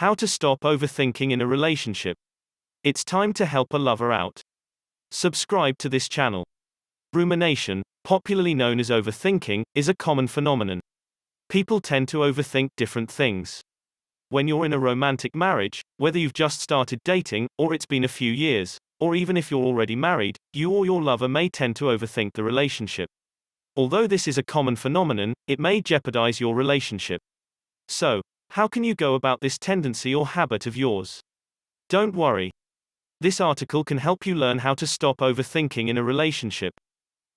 How to stop overthinking in a relationship. It's time to help a lover out. Subscribe to this channel. Rumination, popularly known as overthinking, is a common phenomenon. People tend to overthink different things. When you're in a romantic marriage, whether you've just started dating, or it's been a few years, or even if you're already married, you or your lover may tend to overthink the relationship. Although this is a common phenomenon, it may jeopardize your relationship. So, how can you go about this tendency or habit of yours? Don't worry. This article can help you learn how to stop overthinking in a relationship.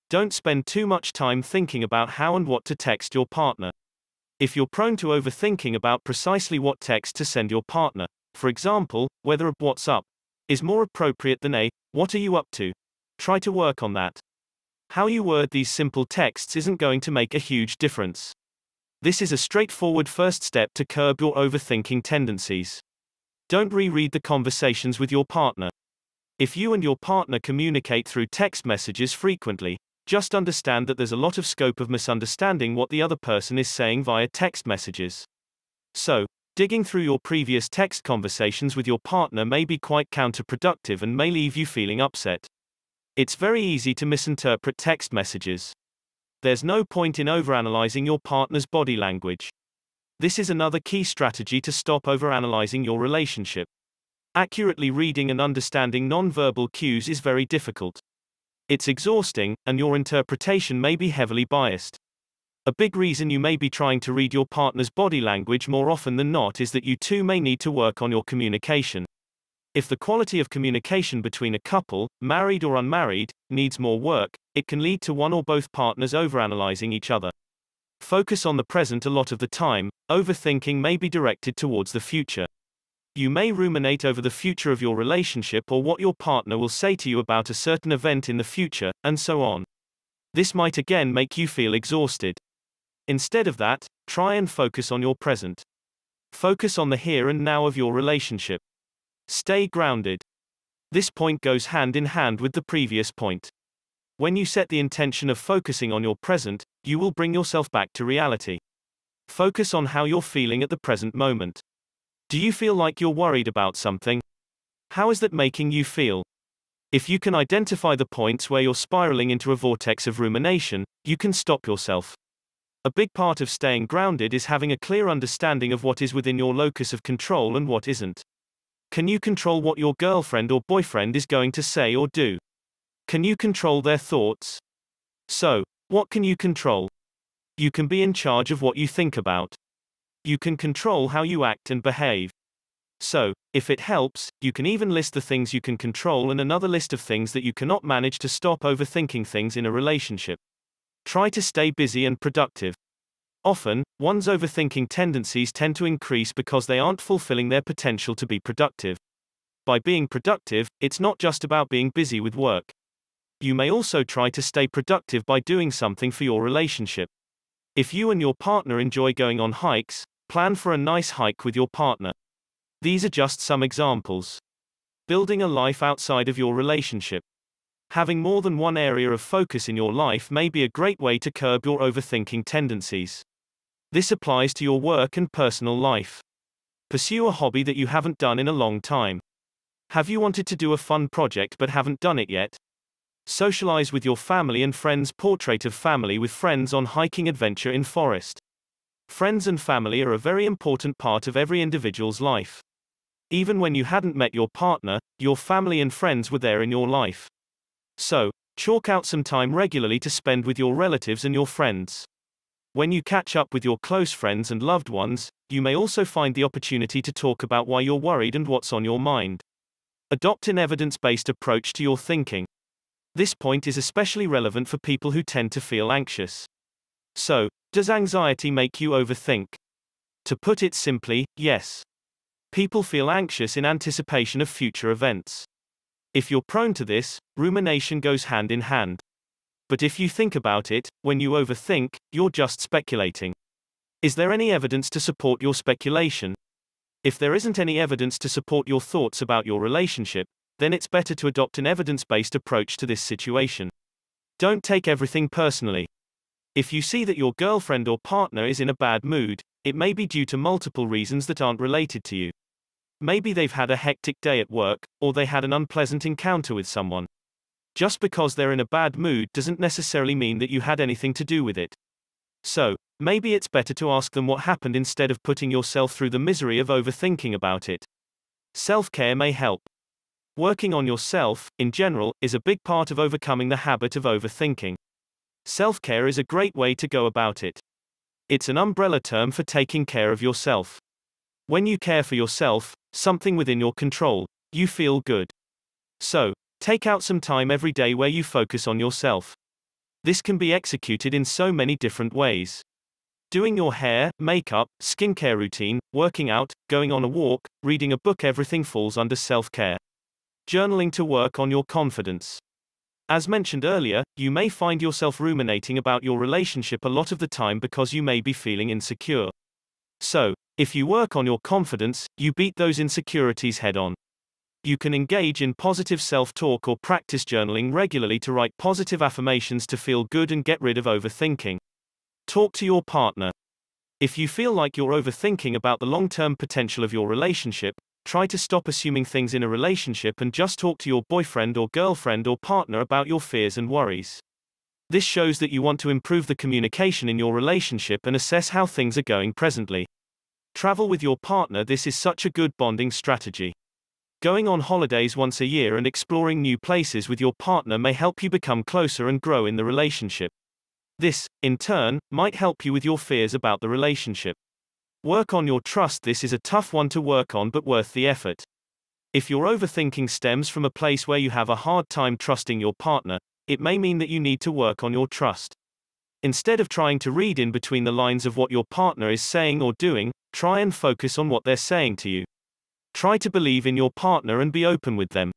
Don't spend too much time thinking about how and what to text your partner. If you're prone to overthinking about precisely what text to send your partner, for example, whether a "what's up" is more appropriate than a "what are you up to?" try to work on that. How you word these simple texts isn't going to make a huge difference. This is a straightforward first step to curb your overthinking tendencies. Don't reread the conversations with your partner. If you and your partner communicate through text messages frequently, just understand that there's a lot of scope of misunderstanding what the other person is saying via text messages. So, digging through your previous text conversations with your partner may be quite counterproductive and may leave you feeling upset. It's very easy to misinterpret text messages. There's no point in overanalyzing your partner's body language. This is another key strategy to stop overanalyzing your relationship. Accurately reading and understanding nonverbal cues is very difficult. It's exhausting, and your interpretation may be heavily biased. A big reason you may be trying to read your partner's body language more often than not is that you two may need to work on your communication. If the quality of communication between a couple, married or unmarried, needs more work, it can lead to one or both partners overanalyzing each other. Focus on the present a lot of the time. Overthinking may be directed towards the future. You may ruminate over the future of your relationship or what your partner will say to you about a certain event in the future, and so on. This might again make you feel exhausted. Instead of that, try and focus on your present. Focus on the here and now of your relationship. Stay grounded. This point goes hand in hand with the previous point. When you set the intention of focusing on your present, you will bring yourself back to reality. Focus on how you're feeling at the present moment. Do you feel like you're worried about something? How is that making you feel? If you can identify the points where you're spiraling into a vortex of rumination, you can stop yourself. A big part of staying grounded is having a clear understanding of what is within your locus of control and what isn't. Can you control what your girlfriend or boyfriend is going to say or do? Can you control their thoughts? So, what can you control? You can be in charge of what you think about. You can control how you act and behave. So, if it helps, you can even list the things you can control and another list of things that you cannot manage to stop overthinking things in a relationship. Try to stay busy and productive. Often, one's overthinking tendencies tend to increase because they aren't fulfilling their potential to be productive. By being productive, it's not just about being busy with work. You may also try to stay productive by doing something for your relationship. If you and your partner enjoy going on hikes, plan for a nice hike with your partner. These are just some examples. Building a life outside of your relationship. Having more than one area of focus in your life may be a great way to curb your overthinking tendencies. This applies to your work and personal life. Pursue a hobby that you haven't done in a long time. Have you wanted to do a fun project but haven't done it yet? Socialize with your family and friends. Portrait of family with friends on hiking adventure in forest. Friends and family are a very important part of every individual's life. Even when you hadn't met your partner, your family and friends were there in your life. So, chalk out some time regularly to spend with your relatives and your friends. When you catch up with your close friends and loved ones, you may also find the opportunity to talk about why you're worried and what's on your mind. Adopt an evidence-based approach to your thinking. This point is especially relevant for people who tend to feel anxious. So, does anxiety make you overthink? To put it simply, yes. People feel anxious in anticipation of future events. If you're prone to this, rumination goes hand in hand. But if you think about it, when you overthink, you're just speculating. Is there any evidence to support your speculation? If there isn't any evidence to support your thoughts about your relationship, then it's better to adopt an evidence-based approach to this situation. Don't take everything personally. If you see that your girlfriend or partner is in a bad mood, it may be due to multiple reasons that aren't related to you. Maybe they've had a hectic day at work, or they had an unpleasant encounter with someone. Just because they're in a bad mood doesn't necessarily mean that you had anything to do with it. So, maybe it's better to ask them what happened instead of putting yourself through the misery of overthinking about it. Self-care may help. Working on yourself, in general, is a big part of overcoming the habit of overthinking. Self-care is a great way to go about it. It's an umbrella term for taking care of yourself. When you care for yourself, something within your control, you feel good. So, take out some time every day where you focus on yourself. This can be executed in so many different ways. Doing your hair, makeup, skincare routine, working out, going on a walk, reading a book, everything falls under self-care. Journaling to work on your confidence. As mentioned earlier, you may find yourself ruminating about your relationship a lot of the time because you may be feeling insecure. So, if you work on your confidence, you beat those insecurities head on. You can engage in positive self-talk or practice journaling regularly to write positive affirmations to feel good and get rid of overthinking. Talk to your partner. If you feel like you're overthinking about the long-term potential of your relationship, try to stop assuming things in a relationship and just talk to your boyfriend or girlfriend or partner about your fears and worries. This shows that you want to improve the communication in your relationship and assess how things are going presently. Travel with your partner. This is such a good bonding strategy. Going on holidays once a year and exploring new places with your partner may help you become closer and grow in the relationship. This, in turn, might help you with your fears about the relationship. Work on your trust. This is a tough one to work on but worth the effort. If your overthinking stems from a place where you have a hard time trusting your partner, it may mean that you need to work on your trust. Instead of trying to read in between the lines of what your partner is saying or doing, try and focus on what they're saying to you. Try to believe in your partner and be open with them.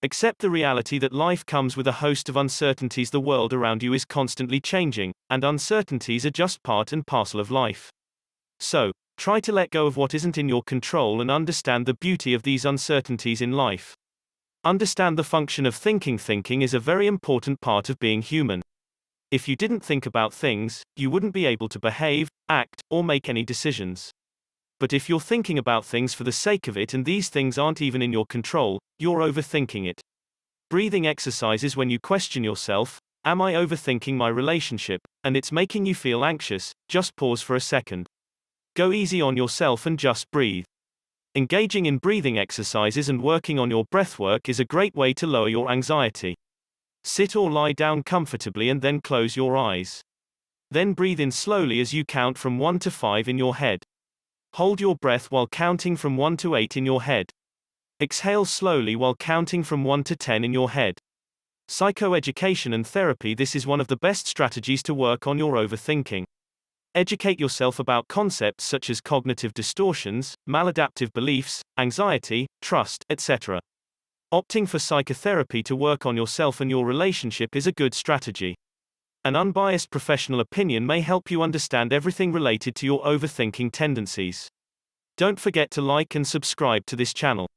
Accept the reality that life comes with a host of uncertainties. The world around you is constantly changing, and uncertainties are just part and parcel of life. So, try to let go of what isn't in your control and understand the beauty of these uncertainties in life. Understand the function of thinking. Thinking is a very important part of being human. If you didn't think about things, you wouldn't be able to behave, act, or make any decisions. But if you're thinking about things for the sake of it and these things aren't even in your control, you're overthinking it. Breathing exercises. When you question yourself, am I overthinking my relationship, and it's making you feel anxious, just pause for a second. Go easy on yourself and just breathe. Engaging in breathing exercises and working on your breathwork is a great way to lower your anxiety. Sit or lie down comfortably and then close your eyes. Then breathe in slowly as you count from 1 to 5 in your head. Hold your breath while counting from 1 to 8 in your head. Exhale slowly while counting from 1 to 10 in your head. Psychoeducation and therapy. This is one of the best strategies to work on your overthinking. Educate yourself about concepts such as cognitive distortions, maladaptive beliefs, anxiety, trust, etc. Opting for psychotherapy to work on yourself and your relationship is a good strategy. An unbiased professional opinion may help you understand everything related to your overthinking tendencies. Don't forget to like and subscribe to this channel.